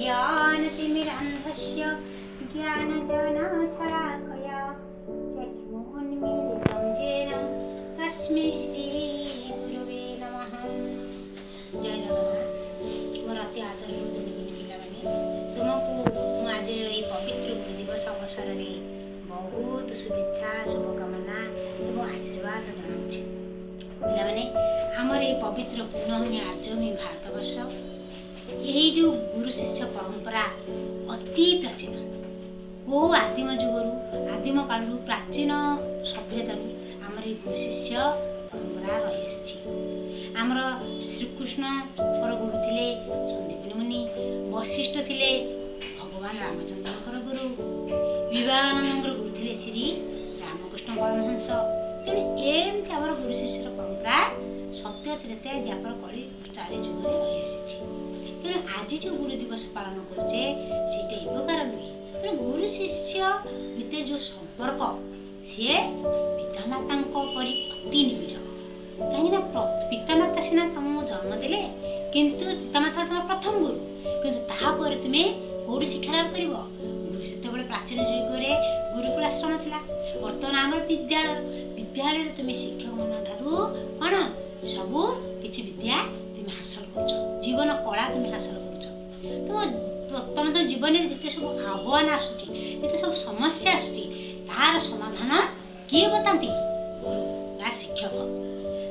अज्ञानतिमिरान्धस्य ज्ञानजनशलाकया चक्षुरुन्मीलितं येन तस्मै श्रीगुरवे नमः। जय जगन्नाथ। मोर अति आदर पिलाମାନେ तुमको आज ये पवित्र गुरु दिवस अवसर में बहुत शुभेच्छा शुभकामना एवं आशीर्वाद जनाऊँ। पिलाମାନେ आमर ये पवित्र पुण्यभूमि आर्यभूमि भारतवर्ष यही जो गुरु शिष्य परंपरा अति प्राचीन वो आदिम जुगरू आदिम कालू प्राचीन सभ्यता आमर ये गुरु शिष्य परंपरा रही। आमर श्रीकृष्ण गुरु थे सन्दीपनी मुनि, वशिष्ठ थे भगवान रामचंद्र गुरु, विवेकानंद गुरु थे श्री रामकृष्ण परमहंस। तेणु एमती आम गुरु शिष्य परंपरा सत्य त्रेता द्वापर कली चारि जुगे रही। तेणु आज जो गुरु दिवस पालन करुचे सीटा एवकार नुहे। तेणु गुरु शिष्य भितर जो संपर्क सी पितामाता परी अति निबिड़। कहीं पितामाता सीना तुमको जन्म देले किंतु पितामाता तुम प्रथम गुरु, किंतु तापर तुम्हें कौटी शिक्षा लाभ कर। से प्राचीन जुगे गुरुकुल आश्रम था। बर्तमान आम विद्यालय तुम्हें शिक्षक मान कौन सबू किसी विद्या तुम्हें हासिल कर, जीवन कला तुम्हें हासिल कर। तुम जीवन में जिते सब आह्वान आसूची, जिते सब समस्या आसूची तार समाधान किए बताती गुरु बा शिक्षक।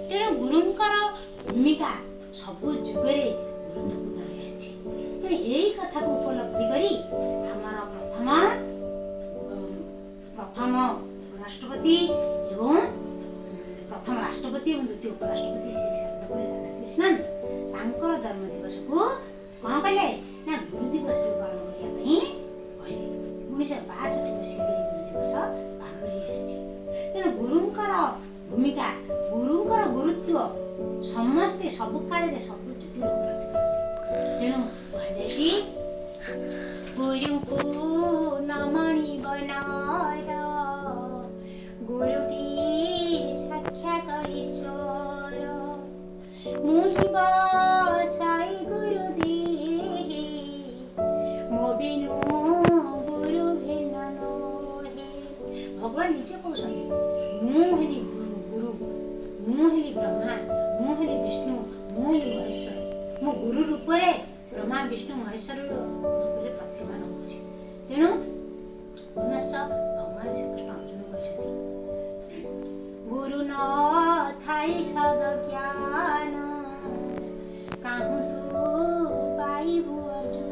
तेणु गुरुंकर भूमिका सबु जुगरे गुरुत्वपूर्ण रही। तेणु यही कथा को उपलब्धि करी आमर प्रथम राष्ट्रपति एवं द्वितीय उपराष्ट्रपति श्री सर्वपल्ली राधाकृष्णन तांकर जन्म दिवस को कौन कले ना गुरु दिवस पालन करने 1962 मसीह गुरु दिवस पालन हो। तेणु गुरुंकर भूमिका गुरुंकर गुरुत्व समस्ते सबु काल सब जुगे उपलब्धि करते। तेणु कहुई गुरु को नमणि बनार गुरुटी साक्षात ईश्वर मुहिब साई गुरु देहि मोबिनु गुरु भिन्न नोहे। भगवान निजे कहते मुहली गुरु मुहली ब्रह्मा मुहली विष्णु मुहली महेश्वर। मो गुरु रूप में ब्रह्मा विष्णु महेश्वर रूप में प्रत्यमान हो। तेणु पुनश्च भगवान श्रीकृष्ण अर्जुन कहते गुरु न थाई सद ज्ञान काहू तू पाइबु अर्जुन।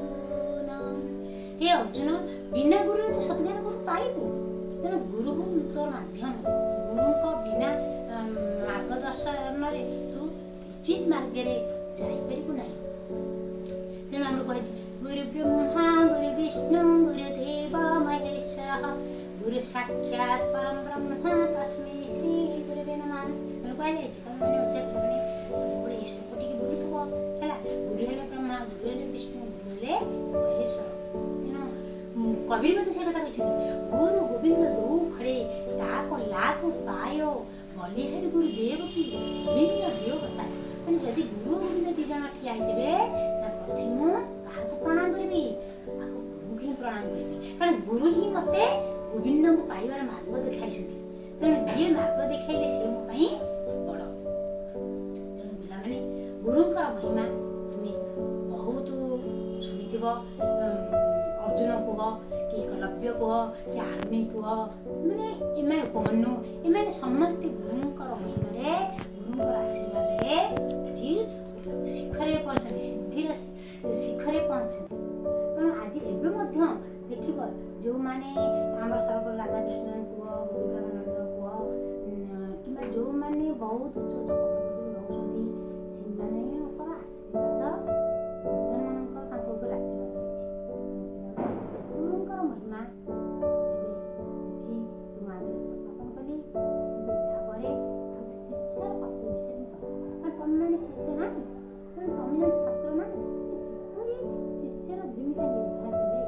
हे अर्जुन बिना गुरु तो सद्ज्ञान को पाइबु। तेणु गुरु तोर माध्यम गुरु को बिना मार्गदर्शन तू उचित मार्ग रे जाई परिबु नाही। तेणु हम कह गुरु ब्रह्मा गुरु विष्णु गुरुदेव महेश्वर गुरु साक्षात परम ब्रह्म तस्मै श्री गुरुवे नमः। तेणु कह जाए तुम मैंने मैंने सब ईश्वर को बोलुव है। गुरु हेले ब्रह्मा गुरु हेले विष्णु गुरु हेले महेश्वर। तेणु कबीर मत से कथा कहते गुरु गोविंद दो खड़े ताको लाख पायो बलिहारी गुरुदेव की गोविंद देव बताए। मैंने जदि गुरु गोविंद दी जन ठिया प्रथम क्या प्रणाम करी गुरु ही प्रणाम करी। कारण गुरु ही मते गोविंद को पाइबार मार्ग देखाई। तेणु जी मार्ग देखाइले सी मो बड़। तेणु पिला माने गुरुंकर महिमा तुम्हें बहुत शुणी। अर्जुन कह कि एकलव्य कह कि अग्नि कह मैंने एम उपमन्यु एम समस्ते गुरुंकर महिमा गुरुंकर आशीर्वाद आज शिखर पहुँचते सिद्धिर शिखर पहुँचते। तेणु आज एवं देखिए जो मैंने आम सर्वपल्ली राधाकृष्णन कह विवेकानंद कह कि जो मैंने बहुत उच्च उच्च पद रोकती से आशीर्वाद गुरुजन आशीर्वाद रही। गुरुंकर महिमा किसी तुम आगे उपस्थापन कली शिष्यर पत्र विषय तुम मैंने शिष्य ना तुम जन छात्र ना शिष्यर भूमिका निर्वाह कले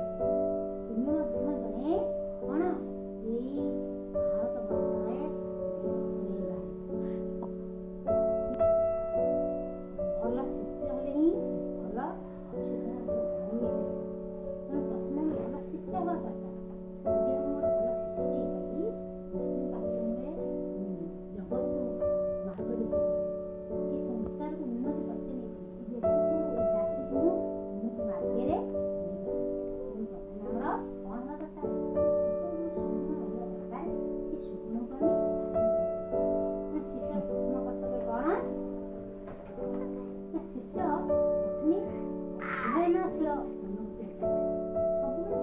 तुम्हें जड़े कौन यही भारत वर्ष भल शिष्य हेले ही भल भविष्य। ହେବା ଦରକାର। ଯଦି ଆମେ ଗୋଟେ ଭଲ ଶିଷ୍ୟଟିଏ ପାଇଲି, ନିଶ୍ଚିତ ତାପରେ ଆମେ ଜଗତକୁ ମାର୍ଗ ଦେଖେଇବି, ଏ ସଂସାରକୁ ଉନ୍ନତି କରିତେ ନେଇପାରିବି, ଏ ଦେଶକୁ ଏ ଜାତିକୁ ଉନ୍ନତି ମାର୍ଗରେ ନେଇପାରିବି। ପ୍ରଥମେ ଆମର କ'ଣ ହେବା ଦରକାର? ଶିଷ୍ୟ ସୁଗୁଣ ରହିବା ଦରକାର। ସେ ସୁଗୁଣକୁ ଆମେ ଶିଷ୍ୟର ପ୍ରଥମ କର୍ତ୍ତବ୍ୟ କ'ଣ? ଶିଷ୍ୟ ପ୍ରଥମେ ଅଧ୍ୟୟନଶୀଳ ମନୋବୃତ୍ତି ରଖିବା।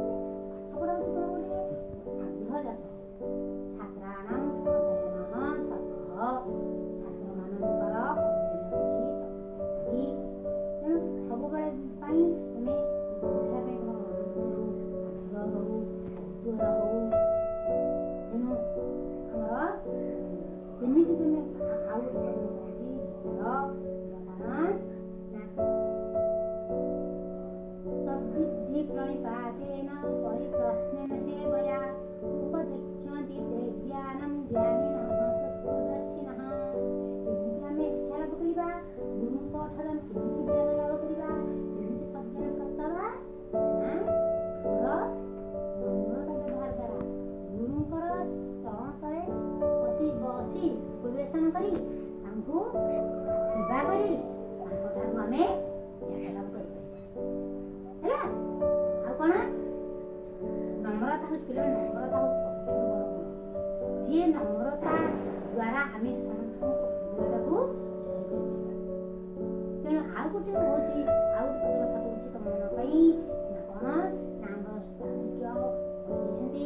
ସବୁବେଳେ ପାଠପଢ଼ା ଉପରେ ଗୋଟେ ଆଗ୍ରହ ଜାତ ହଉ। ଛାତ୍ରାଣାଂ ଅଧ୍ୟୟନଃ ତପଃ, ଛାତ୍ରମାନଙ୍କର ଅଧ୍ୟୟନ ହେଉଛି ତପସ୍ୟା। ତେଣୁ ସବୁବେଳେ ପାଇଁ ତୁମେ ପଢ଼ିବା ପାଇଁ ତୁମର ମନୋବୃତ୍ତି ହଉ, ଆଗ୍ରହ ହଉ, କୌତୂହଳ ହଉ। ତେଣୁ ଆମର କେମିତି ତୁମେ ଆଉ ଗୋଟେ କହୁଛି तद्विद्धि प्रणिपातेन परिप्रश्नेन सेवया उपदिच्छन्ति ते ज्ञानं ज्ञानिनः तत्त्वदर्शिनः। କେମିତି ଆମେ ଶିକ୍ଷା ଲାଭ କରିବା, ଗୁରୁଙ୍କ ଠାରୁ ଆମେ କେମିତି ଜ୍ଞାନ ଲାଭ କରିବା, କେମିତି ସଜ୍ଞାନ ପ୍ରାପ୍ତ ହେବା? ନା ଆମର ନମ୍ରତା ବ୍ୟବହାର ଦ୍ୱାରା ଗୁରୁଙ୍କର ଚରଣ ତଳେ ବସି ଉପବେଶନ କରି ତାଙ୍କୁ ସେବା କରି ତାଙ୍କଠାରୁ ଆମେ ଜ୍ଞାନ ଲାଭ କରିପାରିବା। ହେଲା? ଆଉ କ'ଣ? ନମ୍ରତା ହେଉଛି ନମ୍ରତା ହେଉଛି ସବୁଠାରୁ ବଡ଼ ଗୁଣ। ଯିଏ ନମ୍ରତା ଦ୍ୱାରା ଆମେ ସମସ୍ତଙ୍କ ହୃଦୟଟାକୁ ଜୟ କରିପାରିବା। ତେଣୁ ଆଉ ଗୋଟେ ହେଉଛି, ଆଉ ଗୋଟେ କଥା କହୁଛି ତମ ମନ ପାଇଁ, ନା କ'ଣ? ନା ଆମର ଚାଣକ୍ୟ କହିଛନ୍ତି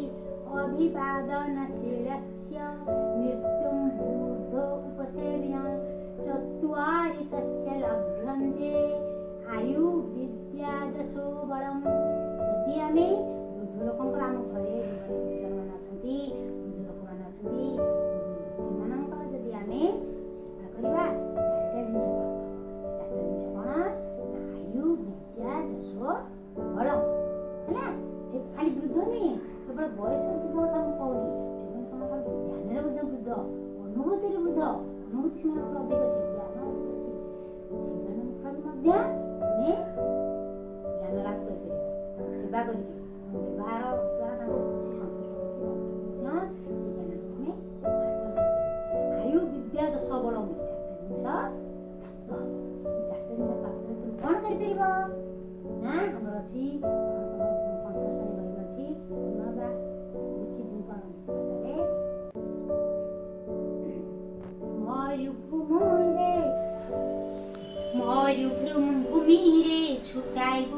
ଅଭିବାଦନଶୀଳସ୍ୟ ମୃତ୍ୟୁଂ ବୃଦ୍ଧ ଉପସେବ୍ୟ ଚତ୍ୱାରି ତସ୍ୟ ଲଭ୍ୟନ୍ତେ ଆୟୁ ବିଦ୍ୟା ଯଶୋ ବଳମ୍। ଯଦି ଆମେ ବୃଦ୍ଧ ଲୋକଙ୍କର, ଆମ ଘରେ ଗୁରୁଜନମାନେ ଅଛନ୍ତି, ବୃଦ୍ଧ ଲୋକମାନେ ଅଛନ୍ତି, ସେମାନଙ୍କର ଯଦି ଆମେ ସେବା କରିବା, ଚାରିଟା ଜିନିଷ ପ୍ରାପ୍ତ ହେବ। ସେ ଚାରିଟା ଜିନିଷ କ'ଣ? ନା ଆୟୁ ବିଦ୍ୟା ଯଶୋ ବଳମ୍। ହେଲା? ସେ ଖାଲି ବୃଦ୍ଧ ନୁହେଁ, କେବଳ ବୟସର ବୃଦ୍ଧ କଥା ମୁଁ କହୁନି, ସେମାନେ କ'ଣ ଖାଲି ଜ୍ଞାନରେ ମଧ୍ୟ ବୃଦ୍ଧ, ଅନୁଭୂତିରେ ବୃଦ୍ଧ। ଅନୁଭୂତି ସେମାନଙ୍କର ଅଧିକ ଅଛି, ଜ୍ଞାନ ଅଧିକ ଅଛି। ସେମାନଙ୍କଠାରୁ ମଧ୍ୟ ଆମେ ଜ୍ଞାନ ଲାଭ କରିପାରିବା, ତାଙ୍କୁ ସେବା କରିକି ବ୍ୟବହାର ଦ୍ୱାରା ତାଙ୍କୁ ଖୁସି ସନ୍ତୁଷ୍ଟ କରିକି ମଧ୍ୟ ସେ ଜ୍ଞାନକୁ ଆମେ ହାସଲ କରିପାରିବା। ଆୟୁ ବିଦ୍ୟା ଯଶ ବଳ, ଚାରିଟା ଜିନିଷ ପ୍ରାପ୍ତ ହେବ। ଏ ଚାରିଟା ଜିନିଷ ପ୍ରାପ୍ତ ହେଲେ ତୁମେ କ'ଣ କରିପାରିବ? ନା ଆମର ଅଛି ପଞ୍ଚଦଶ ବହି ଅଛି, ଦେଖି মরুভূমিরে ছুটাইব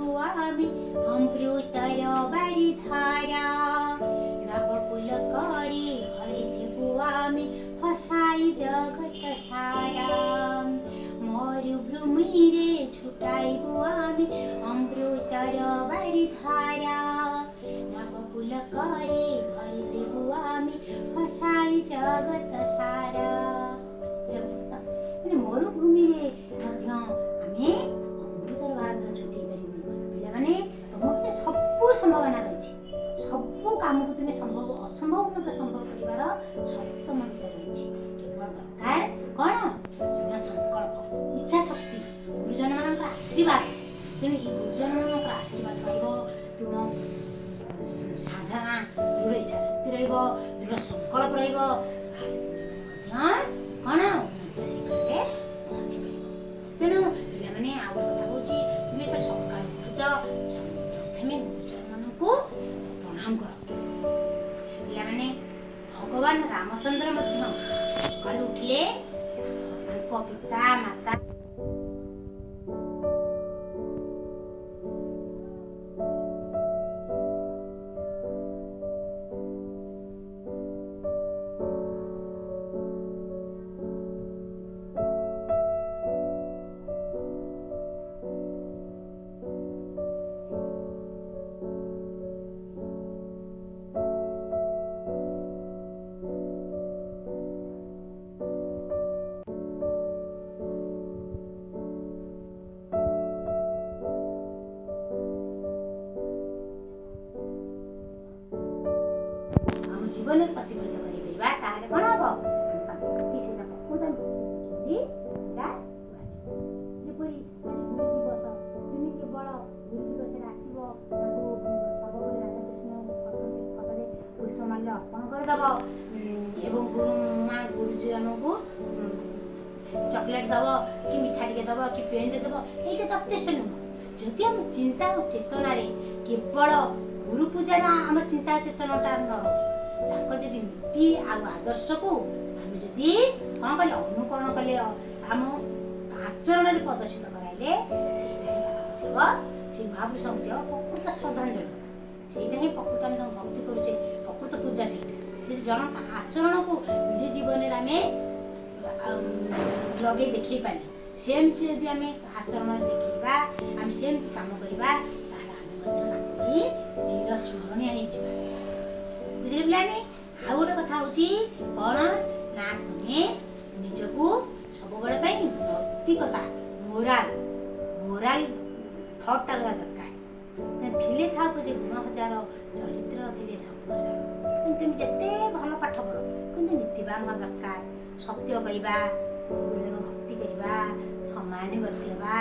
আমি অমৃতর বারিধারা, নবকুল করে ভরি দেব আমি ফসাই জগৎ সারা। মরুভূমিরে ছুটাইব আমি অমৃতর বারিধারা, নবকুল করে ভরি দেব আমি ফসাই জগৎ সারা। ମରୁଭୂମିରେ ମଧ୍ୟ ଆମେ ଅମୃତର ବାହାଦୁର ଛୁଟେଇ ପାରିବୁ। ପିଲାମାନେ, ତମ ଭିତରେ ସବୁ ସମ୍ଭାବନା ରହିଛି, ସବୁ କାମକୁ ତୁମେ ଅସମ୍ଭବ ମଧ୍ୟ ସମ୍ଭବ କରିବାର ଶକ୍ତି ତମ ଭିତରେ ରହିଛି। କେବଳ ଦରକାର କ'ଣ? ଦୃଢ଼ ସଂକଳ୍ପ, ଇଚ୍ଛା ଶକ୍ତି, ଗୁରୁଜନମାନଙ୍କର ଆଶୀର୍ବାଦ। ତେଣୁ ଏ ଗୁରୁଜନମାନଙ୍କର ଆଶୀର୍ବାଦ ପାଇବ, ତୁମ ସାଧନା ଦୃଢ଼ ଇଚ୍ଛା ଶକ୍ତି ରହିବ, ଦୃଢ଼ ସଂକଳ୍ପ ରହିବ, ମଧ୍ୟ କ'ଣ ଶିଖରେ ପହଞ୍ଚିପାରିବ। ତେଣୁ ପିଲାମାନେ, ଆଉ ଗୋଟେ କଥା କହୁଛି, ତୁମେ ଯେତେବେଳେ ସକାଳୁ ଉଠୁଛ, ପ୍ରଥମେ ଗୁରୁଜନମାନଙ୍କୁ ପ୍ରଣାମ କର। ପିଲାମାନେ, ଭଗବାନ ରାମଚନ୍ଦ୍ର ମଧ୍ୟ ସକାଳୁ ଉଠିଲେ ତାଙ୍କ ପିତା ମାତା ଜୀବନରେ ପ୍ରତିଫଳିତ କରିପାରିବା, ତାହେଲେ କ'ଣ ହବ? ସେଇଟା ପ୍ରକୃତ ଯେପରି ଆଜି ଗୁରୁ ଦିବସ, ତୁମେ କେବଳ ଗୁରୁ ଦିବସରେ ଆସିବ, ତାଙ୍କୁ ସର୍ବପରି ରାଧାକୃଷ୍ଣ अर्पण करदेव एवं गुरुमा गुरुजनକୁ चॉकलेट दब कि मिठा टिके दब कि पेन दब ये यथेष्ट नुह जदि आम चिंता और चेतन केवल गुरु पूजार आम चिंता चेतनटा न जदि नीति आदर्श को आम जदि कौन कले अनुकरण कले आम आचरण प्रदर्शित कराइले से महापुरुष प्रकृत श्रद्धांजलि से प्रकृत आम भक्ति करुचे प्रकृत पूजा से जन आचरण को निज जीवन में लगे देखे पारे सेमती जदि आम आचरण देखा आम सेमती काम करवा चिर स्मरणीय बुझे पाने आ गोटे कथा हूँ कौन ना तुम्हें निजको सब नैतिकता मोराल मोराल थॉट रहा दरकार थिले था जे गुण हजार चरित्र थे सपन तुम जिते भल पाठ पढ़ कि नीतिवान हवा दरकार सत्य कहवा गुरुजन भक्ति करवा सम्मान बर्तेवा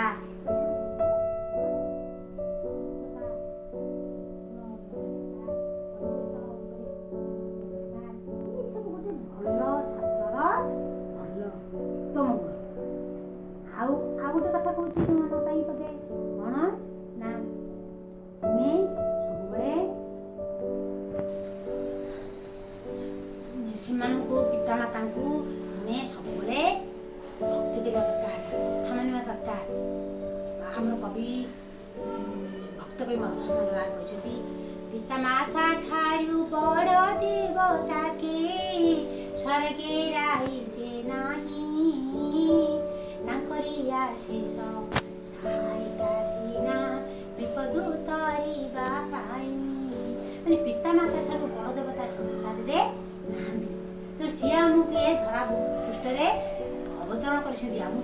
गोटे कथा कहूँ तुम पदे कौन ना तुम्हें सब पिता माता तुम्हें सब भक्ति करवा दरकार कथा मानवा दरकार आम कवि भक्त कवि मधुसूदन राय कहते पिता माता ठारू बड़ देवता के स्वर्गे राइजे नाही आशीष सहायता सीना विपद तारिबा पाई माने पिता माता ठारू बड़ देवता संसार रे नांदी तो सी आमको ये धरा पृष्ठ अवतरण कर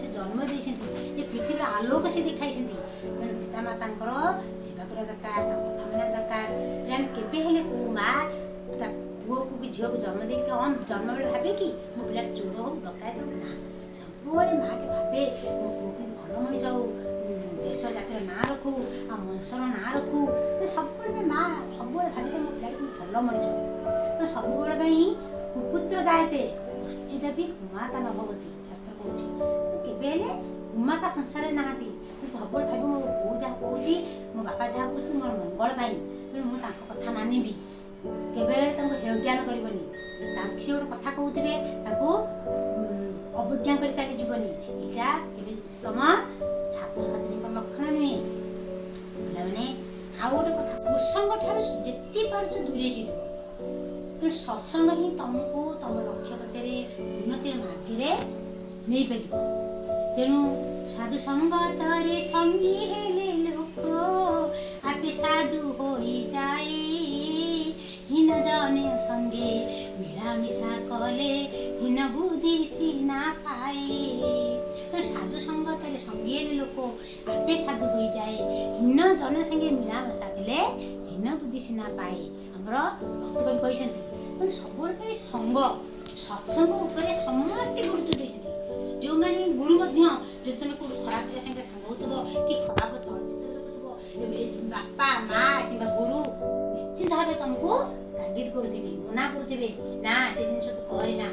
जन्म दे पृथ्वी आलोक से दिखाई तेणु पिता माता सेवा करवा दरकार कथा माना दरकार केवे को माँ पुओ को कि झील को जन्म दे जन्म बेले भावे कि मो पिला चोर हो डकायत हो ना सब माँ के भावे मो पुओ कि भल मनीष हो देश जातिर ना रखू आ वंशर ना रखू तो सब माँ सब भावे मो पिला भल मनीष तो सब कुपुत्र जायते पश्चिदपि कुमाता न भवति शास्त्र कहूँ केवे कुमाता संसार ना सब भाई मो बो जहाँ कह मो बापा जहाँ कह मोर मंगल पाई तेणु मुझे कथा मानवि केवे हेज्ञान करनी सी गोटे कथा कहते अवज्ञा कर चलीजनी यहाँ के उत्तम छात्र छात्री लक्षण नुहे पे आउ गोटे कथा कुसंग ठार जिते पार्छ दूरे तेणु सत्संग ही तुमको तुम लक्ष्य पथरे उन्नति मार्गे नहीं पार तेणु साधु संगतरे संगी हेले लोक आपे साधु हो जाए हीन जने संगे मिलामिशा कले हीन बुद्धि सीना पाए तेणु साधु संगतरे संगी हेले लोक आपे साधु हो जाए हीन जन संगे मिलामिशा कले हीन बुद्धि सीना पाए आमर भक्त कवि कहते तेणु सब संग सत्संग उपरे समस्ते गुरुत्व देते जो मैंने गुरु जो तुम कौट खराब पिला संगे सांग हो कि खराब चलचित्र देखुव बापा माँ कि गुरु निश्चित भाव तुमको तागिद करुवे मना करुवे ना से जिन तू करना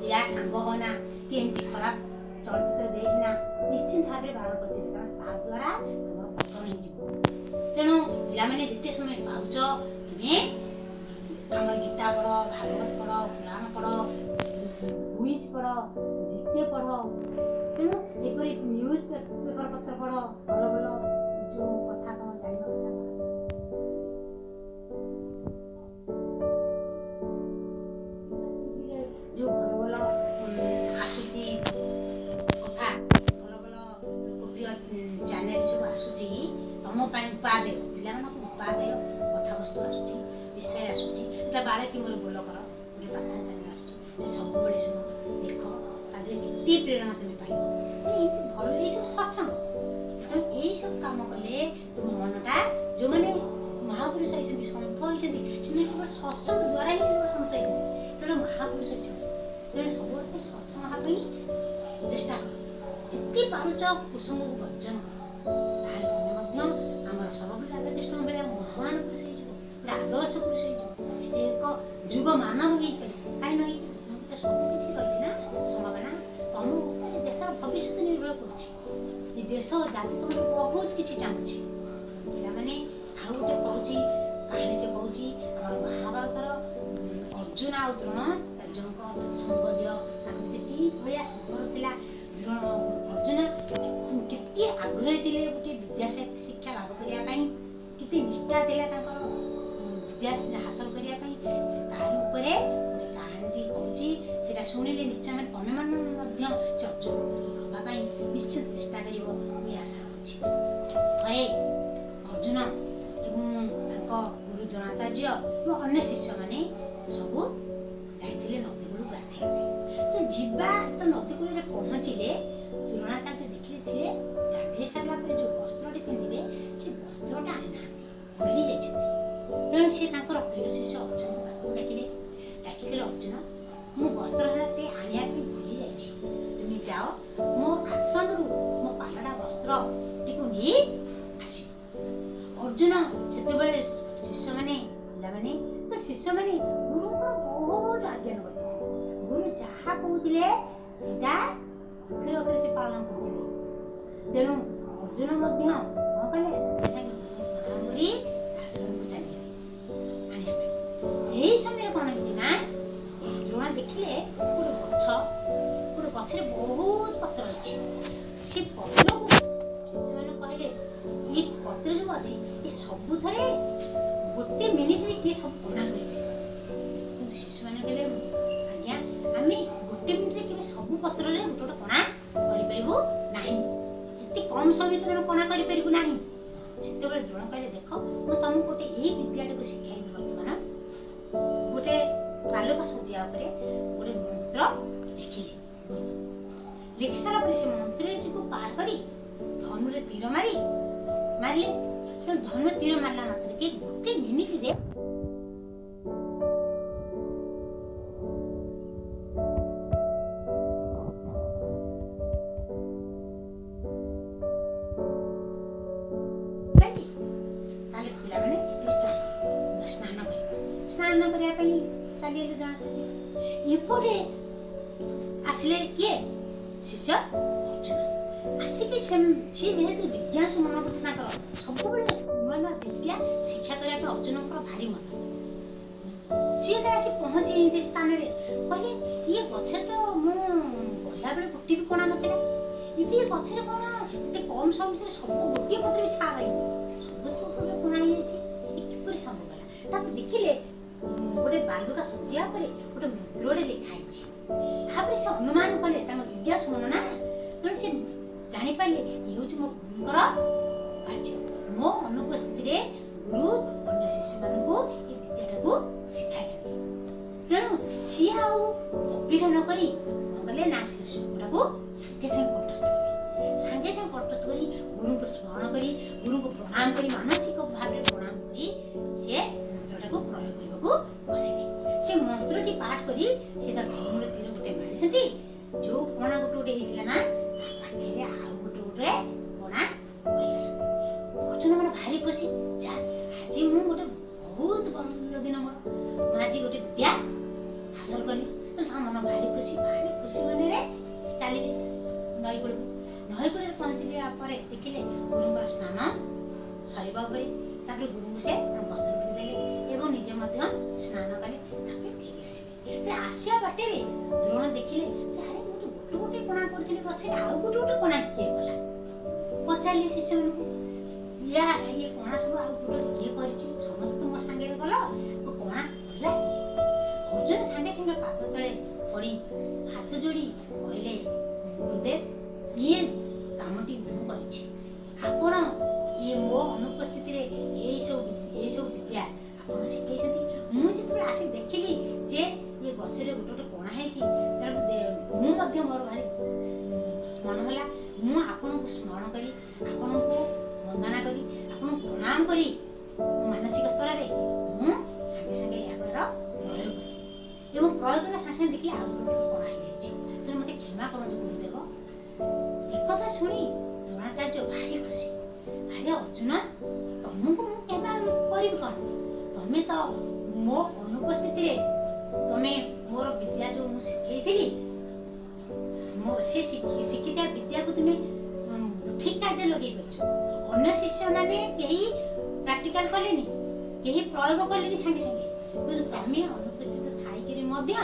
या सांग होना कि एमती खराब चलचित्र देखना निश्चित भाव में बारण कर द्वारा तुम पतन हो तेणु पे जिते समय पाच तुम्हें आम गीता पढ़ भागवत पढ़ पुराण पढ़ क्विज पढ़ जीके पढ़ तेणु एपरी न्यूज पेपर पत्र पढ़ भल भल जो कथा तुम जान जो भल भल आसूची कथा भल भल लोकप्रिय चैनल सब आसूची तुम उपादेय पिला उपादेय कथा वस्तु आसूची विषय आसूची बाड़े कि मोर बोल कर गोटे प्रार्थना चैनल आसूची से सब बड़े शुण देख तादे केते प्रेरणा तुम पाइब भल ये सब सत्संग यही सब काम कले तुम मनटा जो मैंने महापुरुष होती सन्थ होती केवल सत्संग द्वारा ही सन्थ होती तेणु महापुरुष होती तेणु सब सत्संग हाँ चेष्टा कर जिते पारुच कुसुम को वर्जन कर तुम आमर सर्वपल्ली राधाकृष्ण भाया महान पुरुष हो आदर्श पुरुष हो एक ଯୁଗ ମାନବ ହେଇପାରିବ, କାହିଁ ନ ହେଇପାରିବ? ସବୁ କିଛି ରହିଛି ନା ସମ୍ଭାବନା। ତମ ଉପରେ ଦେଶର ଭବିଷ୍ୟତ ନିର୍ଭର କରୁଛି। ଏ ଦେଶ ଜାତି ତମକୁ ବହୁତ କିଛି ଚାହୁଁଛି। ପିଲାମାନେ ଆଉ ଗୋଟେ କହୁଛି, କାହିଣୀଟେ କହୁଛି, ଆମର ମହାଭାରତର ଅର୍ଜୁନ ଆଉ ଦ୍ରୋଣାଚାର୍ଯ୍ୟଙ୍କ ସମ୍ବନ୍ଧୀୟ, ତାଙ୍କ ଭିତରେ କି ଭଳିଆ ସମ୍ପର୍କ ଥିଲା। ଅର୍ଜୁନ କେତେ ଆଗ୍ରହୀ ଥିଲେ ଗୋଟେ ବିଦ୍ୟା ଶିକ୍ଷା ଲାଭ କରିବା ପାଇଁ, କେତେ ନିଷ୍ଠା ଥିଲା ତାଙ୍କର ବିଦ୍ୟା ହାସଲ କରିବା ପାଇଁ। ସେ ତାରି ଉପରେ ଗୋଟେ କାହାଣୀଟି କହୁଛି, ସେଇଟା ଶୁଣିଲେ ନିଶ୍ଚୟ ତମେ ମାନେ ମଧ୍ୟ ସେ ଅର୍ଜୁନ ହେବା ପାଇଁ ନିଶ୍ଚିତ ଚେଷ୍ଟା କରିବ, ମୁଁ ଆଶା କରୁଛି। ଥରେ ଅର୍ଜୁନ ଏବଂ ତାଙ୍କ ଗୁରୁ ଦ୍ରୋଣାଚାର୍ଯ୍ୟ ଏବଂ ଅନ୍ୟ ଶିଷ୍ୟମାନେ ସବୁ ଯାଇଥିଲେ ନଦୀ କୂଳକୁ ଗାଧେଇବା ପାଇଁ। ତ ନଦୀ କୂଳରେ ପହଞ୍ଚିଲେ ଦ୍ରୋଣାଚାର୍ଯ୍ୟ ଦେଖିଲେ ସିଏ ଗାଧେଇ ସାରିଲା ପରେ ଯେଉଁ ବସ୍ତ୍ରଟି ପିନ୍ଧିବେ ସେ ବସ୍ତ୍ରଟା ଆଣିନାହାନ୍ତି, ଭୁଲି ଯାଇଛନ୍ତି। ତେଣୁ ସେ ତାଙ୍କର ପ୍ରିୟ ଶିଷ୍ୟ ଅର୍ଜୁନଙ୍କ ପାଖକୁ ଡାକିଲେ ଅର୍ଜୁନ, ମୁଁ ବସ୍ତ୍ରଟି ଆଣିବା ପାଇଁ ଭୁଲି ଯାଇଛି, ତୁମେ ଯାଅ ମୋ ଆଶ୍ରମରୁ ମୋ ପାଲଟା ବସ୍ତ୍ରଟିକୁ ନେଇ ଆସିବ। ଅର୍ଜୁନ ସେତେବେଳେ ଶିଷ୍ୟମାନେ ଗୁରୁଙ୍କର ବହୁତ ଆଜ୍ଞା ନେଉଥିଲେ। ଗୁରୁ ଯାହା କହୁଥିଲେ ସେଇଟା ଅକ୍ଷରେ ଅକ୍ଷରେ ସେ ପାଳନ କରୁଥିଲେ। ତେଣୁ ଅର୍ଜୁନ ମଧ୍ୟ କଣ କଲେ, ସାଙ୍ଗେ ପ୍ରଣାମ କରି ଆଶ୍ରମକୁ ଚାଲିଗଲେ ଆଣିବା ପାଇଁ। ଏହି ସମୟରେ କଣ ହେଇଛି ନା, ଦ୍ରୋଣ ଦେଖିଲେ ଗୋଟେ ଗଛରେ ବହୁତ ପତ୍ର ଅଛି। ସେ ପତ୍ରକୁ ଶିଶୁମାନେ କହିଲେ, ଏଇ ପତ୍ର ଯୋଉ ଅଛି ଏ ସବୁଥିରେ ଗୋଟେ ମିନିଟରେ କିଏ ସବୁ କଣା କରିପାରିବ? କିନ୍ତୁ ଶିଶୁମାନେ କହିଲେ, ଆଜ୍ଞା ଆମେ ଗୋଟେ ମିନିଟରେ କେବେ ସବୁ ପତ୍ରରେ ଗୋଟେ ଗୋଟେ କଣା କରିପାରିବୁ ନାହିଁ, ଏତେ କମ ସମୟ ଭିତରେ ଆମେ କଣା କରିପାରିବୁ ନାହିଁ। ସେତେବେଳେ ଦ୍ରୋଣ କହିଲେ, ଦେଖ ମୁଁ ତମକୁ ଗୋଟେ ଏଇ ବିଦ୍ୟାଟାକୁ ଶିଖାଇବି। ବର୍ତ୍ତମାନ ଗୋଟେ ବାଲୁକା ଶଯ୍ୟା ଉପରେ ଗୋଟେ ମନ୍ତ୍ର ଲେଖିଲେ। ଲେଖି ସାରିଲା ପରେ ସେ ମନ୍ତ୍ରଟିକୁ ପାର କରି ଧନୁରେ ତୀର ମାରିଲେ। ତେଣୁ ଧନୁରେ ତୀର ମାରିଲା ମାତ୍ରକେ ଗୋଟେ ମିନିଟରେ ସ୍ନାନ କରିବା ପାଇଁ ଚାଲିଗଲେ ଦ୍ରୋଣାଚାର୍ଯ୍ୟ। ଏପଟେ ଆସିଲେ କିଏ? ଶିଷ୍ୟ ଅର୍ଜୁନ। ଆସିକି ସେ ଯେହେତୁ ଜିଜ୍ଞାସୁ ମନୋବୃତ୍ତି ତାଙ୍କର, ସବୁବେଳେ ନୂଆ ନୂଆ ବିଦ୍ୟା ଶିକ୍ଷା କରିବା ପାଇଁ ଅର୍ଜୁନଙ୍କର ଭାରି ମନ। ସିଏ ଯେତେବେଳେ ଆସି ପହଞ୍ଚି ଏ ସ୍ଥାନରେ କହିଲେ, ଇଏ ଗଛରେ ତ ମୁଁ ଗଲାବେଳେ ଗୋଟିଏ ବି କଣା ନଥିଲା, ଏବେ ଏ ଗଛରେ କଣ ଏତେ କମ ସମୟ ଭିତରେ ସବୁ ଗୋଟିଏ ପତ୍ର ବି ଛା ଗଲାନି, ସବୁଥିରେ କଣା ହେଇଯାଇଛି, କିପରି ସମ୍ଭବ ହେଲା? ତାପରେ ଦେଖିଲେ ଗୋଟେ ବାଲୁକା ଶଯ୍ୟା ଉପରେ ଗୋଟେ ମନ୍ତ୍ରଟେ ଲେଖା ହେଇଛି। ତାପରେ ସେ ଅନୁମାନ କଲେ, ତାଙ୍କ ଜିଜ୍ଞାସୁ ମନ ନା, ତେଣୁ ସେ ଜାଣିପାରିଲେ ଇଏ ହେଉଛି ମୋ ଗୁରୁଙ୍କର କାର୍ଯ୍ୟ। ମୋ ଅନୁପସ୍ଥିତିରେ ଗୁରୁ ଅନ୍ୟ ଶିଶୁମାନଙ୍କୁ ଏ ବିଦ୍ୟାଟାକୁ ଶିଖାଇଛନ୍ତି। ତେଣୁ ସିଏ ଆଉ ଅପେକ୍ଷା ନ କରି କଣ କଲେ ନା, ସେ ଶ୍ଲୋକଟାକୁ ସାଙ୍ଗେ କଣ୍ଠସ୍ଥ କରି ଗୁରୁଙ୍କୁ ସ୍ମରଣ କରି, ଗୁରୁଙ୍କୁ ପ୍ରଣାମ କରି, ମାନସିକ ଭାବରେ ପ୍ରଣାମ କରି ସେ ମନ୍ତ୍ରଟାକୁ ପ୍ରୟୋଗ କରିବାକୁ ବସିଲେ। ସେ ମନ୍ତ୍ରଟି ପାଠ କରି ସେ ତା ଧନୁରେ ତୀର ଗୋଟେ ମାରିଛନ୍ତି। ଯୋଉ କଣା ଗୋଟେ ହେଇଥିଲା ନା, ତା ପାଖରେ ଆଉ ଗୋଟେ କଣା ହୋଇଗଲା। ଅର୍ଜୁନ ମାନେ ଭାରି ଖୁସି, ଯା ଆଜି ମୁଁ ଗୋଟେ ବହୁତ ଭଲ ଦିନ, ମୁଁ ଆଜି ଗୋଟେ ବିଦ୍ୟା ହାସଲ କଲି। ତା ମନ ଭାରି ଖୁସି ମନରେ ସେ ଚାଲିଲେ ନଈ କୂଳକୁ। ନଈ କୂଳରେ ପହଞ୍ଚିଲା ପରେ ଦେଖିଲେ ଗୁରୁଙ୍କର ସ୍ନାନ ସରିବା ଉପରେ। ତାପରେ ଗୁରୁଙ୍କୁ ସେ ବସ୍ତ୍ର ପିନ୍ଧିଦେଲେ ଏବଂ ନିଜେ ମଧ୍ୟ ସ୍ନାନ କଲେ। ତାପରେ ଫେରି ଆସିଲେ। ଆସିବା ବାଟରେ ଦ୍ରୋଣ ଦେଖିଲେ, ଆରେ ମୁଁ ତ ଗୋଟେ କଣା କରିଥିଲି ଗଛରେ, ଆଉ ଗୋଟେ କଣା କିଏ କଲା? ପଚାରିଲେ ଶିଷ୍ୟମାନଙ୍କୁ, ଇଏ କଣା ସବୁ ଆଉ ଗୋଟେ କିଏ କରିଛି? ସମସ୍ତେ ତ ମୋ ସାଙ୍ଗରେ ଗଲ, କଣା କଲା କିଏ? ଅର୍ଜୁନ ସାଙ୍ଗେ ପାଦ ତଳେ ପଡ଼ି ହାତ ଯୋଡ଼ି କହିଲେ, ଗୁରୁଦେବ ଇଏ କାମଟି ମୁଁ କରିଛି। ଆପଣ ଇଏ ମୋ ଅନୁପସ୍ଥିତିରେ ଏଇ ସବୁ ବିଦ୍ୟା ଆପଣ ଶିଖେଇଛନ୍ତି। ମୁଁ ଯେତେବେଳେ ଆସି ଦେଖିଲି ଯେ ଇଏ ଗଛରେ ଗୋଟେ କଣା ହେଇଛି, ତେଣୁ ମୁଁ ମଧ୍ୟ ମୋର ଭାରି ମନ ହେଲା, ମୁଁ ଆପଣଙ୍କୁ ସ୍ମରଣ କରି, ଆପଣଙ୍କୁ ବନ୍ଦନା କରି, ଆପଣଙ୍କୁ ପ୍ରଣାମ କରି ମାନସିକ ସ୍ତରରେ ମୁଁ ସାଙ୍ଗେ ଏହାର ପ୍ରୟୋଗ କଲି ଏବଂ ପ୍ରୟୋଗ କରିବା ସାଙ୍ଗେ ଦେଖିଲି ଆଉ ଗୋଟେ କଣା ହେଇଯାଇଛି। ତେଣୁ ମୋତେ କ୍ଷମା କରନ୍ତୁ ଗୁରୁଦେବ। ଏକଥା ଶୁଣି ଦ୍ରୋଣାଚାର୍ଯ୍ୟ ଭାରି ଖୁସି। ଆରେ ଅର୍ଜୁନ, ତମକୁ ମୁଁ କ୍ଷମା କରିବି କଣ? ତମେ ତ मो अनुपस्थित रे तमे मोर विद्या जो मु शिखेइथिली मो से शिखिता विद्या को तुमे ठीक कार्य लगे पारछ। अन्य शिष्य माने केही प्रैक्टिकल कलेनी केही प्रयोग कलेनी संगे संगे किंतु तमे अनुपस्थित थाई के मध्य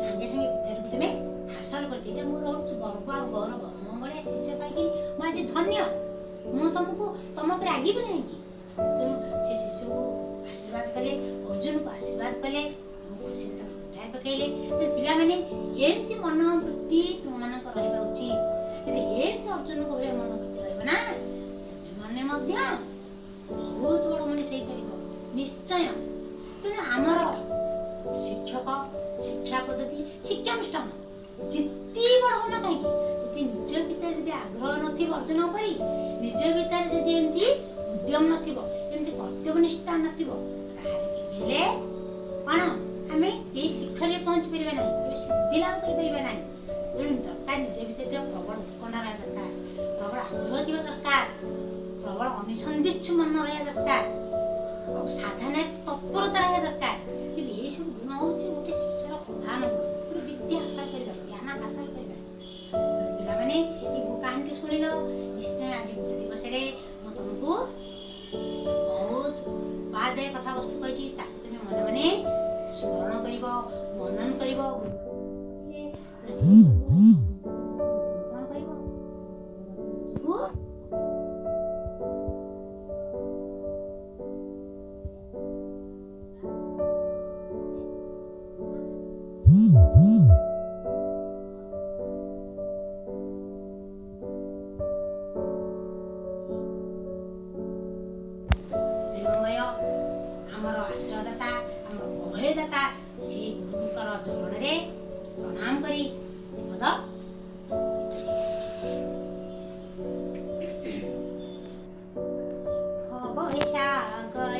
संगे संगे विद्या को तुमे हासिल कर जेटा मोर होछ गर्व आ गौरव तुम बळे शिष्य पाई कि म आज धन्य मु तुमको तुम पर आगी नहीं कि तुम से शिष्य को आशीर्वाद कले अर्जुन को आशीर्वाद कले खुशी उठाई पकईले तो पिला माने एमती मन वृत्ति तुम मान रहा उचित यदि एमती अर्जुन को मन वृत्ति रहा ना तुम मैंने बहुत बड़ मनीष हो पार निश्चय तेणु आमर शिक्षक शिक्षा पद्धति शिक्षानुष्ठान जिते बड़ होना कहीं निज भितर जब आग्रह नथिबो अर्जुन परी निज भितर जब एमती उद्यम नथिबो एमती कर्तव्यनिष्ठा नथिबो ताहाले केबेले कोन आमे ए शिखर रे पहुंच परिबे नै केबे सिद्धि लाभ करि परिबे नै तेणु दरकार निज भितर जो प्रबल उत्कण्ठा रहा दरकार प्रबल आग्रह थिबा दरकार प्रबल अनिसंदिग्ध मन रहा दरकार और साधना तत्परता रहा दरकार कि ए सब गुण होची गोटे शिष्यर प्रधान गुण विद्या हासिल करिबा ज्ञान हासिल करिबा पिला माने ई कहानी सुनिलो निश्चय आज गुरु दिवस रे म तुमको बहुत बादे कथा वस्तु कहिची ताकू तुमे मन माने स्मरण करिवो मनन करिवो कौन करिवो आश्रयदाता अभयदाता से गुरुंकर चरण रे प्रणाम करी पद भवसागर